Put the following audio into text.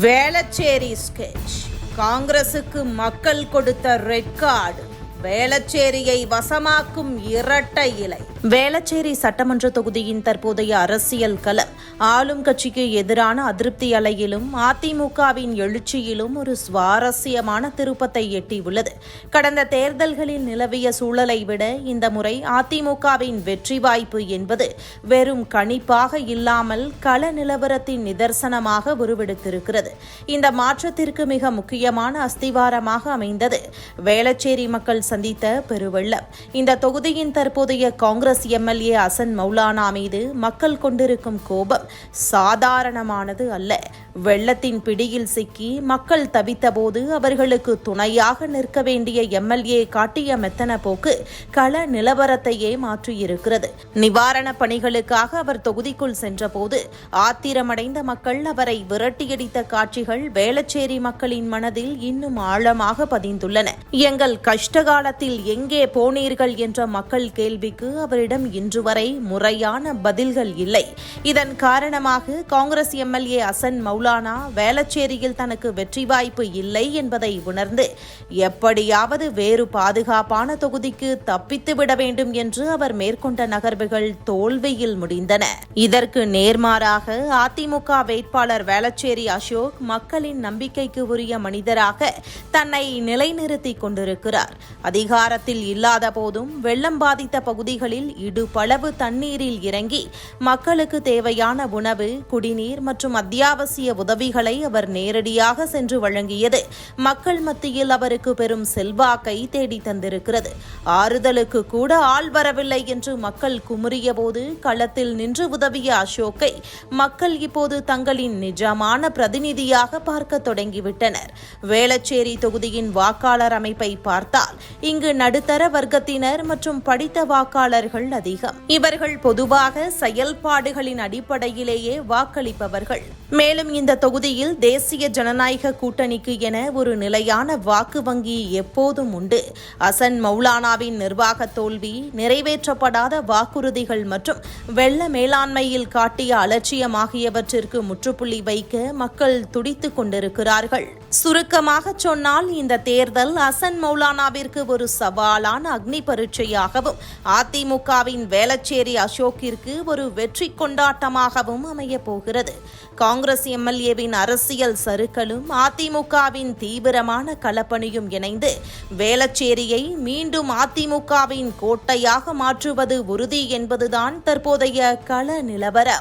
Velachery sketch. காங்கிரசுக்கு மக்கள் கொடுத்த ரெட் கார்டு. வேளச்சேரியை வசமாக்கும் இரட்டை இலை. வேளச்சேரி சட்டமன்ற தொகுதியின் தற்போதைய அரசியல் களம் ஆளும் கட்சிக்கு எதிரான அதிருப்தி அலையிலும் அதிமுகவின் எழுச்சியிலும் ஒரு சுவாரஸ்யமான திருப்பத்தை எட்டியுள்ளது. கடந்த தேர்தல்களில் நிலவிய சூழலை விட இந்த முறை அதிமுகவின் வெற்றி வாய்ப்பு என்பது வெறும் கணிப்பாக இல்லாமல் கள நிலவரத்தின் நிதர்சனமாக உருவெடுத்திருக்கிறது. இந்த மாற்றத்திற்கு மிக முக்கியமான அஸ்திவாரமாக அமைந்தது வேளச்சேரி மக்கள் சந்தித்த பெருவெள்ளம். இந்த தொகுதியின் தற்போதைய காங்கிரஸ் எம்எல்ஏ அசன் மௌலானா மீது மக்கள் கொண்டிருக்கும் கோபம் சாதாரணமானது அல்ல. வெள்ளத்தின் பிடியில் சிக்கி மக்கள் தவித்தபோது அவர்களுக்கு துணையாக நிற்க வேண்டிய எம்எல்ஏ காட்டிய மெத்தன போக்கு கள நிலவரத்தையே மாற்றியிருக்கிறது. நிவாரணப் பணிகளுக்காக அவர் தொகுதிக்குள் சென்றபோது ஆத்திரமடைந்த மக்கள் அவரை விரட்டியடித்த காட்சிகள் வேளச்சேரி மக்களின் மனதில் இன்னும் ஆழமாக பதிந்துள்ளன. எங்கள் கஷ்டகாலத்தில் எங்கே போனீர்கள் என்ற மக்கள் கேள்விக்கு அவரிடம் இன்று வரை முறையான பதில்கள் இல்லை. இதன் காரணமாக காங்கிரஸ் எம்எல்ஏ அசன் மௌலானா வேளச்சேரியில் தனக்கு வெற்றி வாய்ப்பு இல்லை என்பதை உணர்ந்து எப்படியாவது வேறு பாதுகாப்பான தொகுதிக்கு தப்பித்துவிட வேண்டும் என்று அவர் மேற்கொண்ட நகர்வுகள் தோல்வியில் முடிந்தன. இதற்கு நேர்மாறாக அதிமுக வேட்பாளர் வேளச்சேரி அசோக் மக்களின் நம்பிக்கைக்கு உரிய மனிதராக தன்னை நிலைநிறுத்திக் கொண்டிருக்கிறார். அதிகாரத்தில் இல்லாத போதும் வெள்ளம் பாதித்த பகுதிகளில் இடுபளவு தண்ணீரில் இறங்கி மக்களுக்கு தேவையான உணவு, குடிநீர் மற்றும் அத்தியாவசிய உதவிகளை அவர் நேரடியாக சென்று வழங்கியது மக்கள் மத்தியில் அவருக்கு பெரும் செல்வாக்கை தேடி தந்திருக்கிறது. ஆறுதலுக்கு கூட ஆள் வரவில்லை என்று மக்கள் குமுறிய போது களத்தில் நின்று உதவிய அசோக்கை மக்கள் இப்போது தங்களின் நிஜமான பிரதிநிதியாக பார்க்க தொடங்கிவிட்டனர். வேளச்சேரி தொகுதியின் வாக்காளர் அமைப்பை பார்த்தால் இங்கு நடுத்தர வர்க்கத்தினர் மற்றும் படித்த வாக்காளர்கள் அதிகம். இவர்கள் பொதுவாக செயல்பாடுகளின் அடிப்படையிலேயே வாக்களிப்பவர்கள். மேலும் இந்த தொகுதியில் தேசிய ஜனநாயக கூட்டணிக்கு என ஒரு நிலையான வாக்கு வங்கி எப்போதும் உண்டு. அசன் மௌலானாவின் நிர்வாக தோல்வி, நிறைவேற்றப்படாத வாக்குறுதிகள் மற்றும் வெள்ள மேலாண்மையில் காட்டிய அலட்சியம் ஆகியவற்றிற்கு முற்றுப்புள்ளி வைக்க மக்கள் துடித்துக் கொண்டிருக்கிறார்கள். சுருக்கமாக சொன்னால் இந்த தேர்தல் அசன் மௌலானாவிற்கு ஒரு சவாலான அக்னி பரீட்சையாகவும் அதிமுகவின் வேளச்சேரி அசோக்கிற்கு ஒரு வெற்றி கொண்டாட்டமாகவும் அமையப் போகிறது. காங்கிரஸ் எம்எல்ஏவின் அரசியல் சறுக்கலும் அதிமுகவின் தீவிரமான களப்பணியும் இணைந்து வேளச்சேரியை மீண்டும் அதிமுகவின் கோட்டையாக மாற்றுவது உறுதி என்பதுதான் தற்போதைய கள நிலவரம்.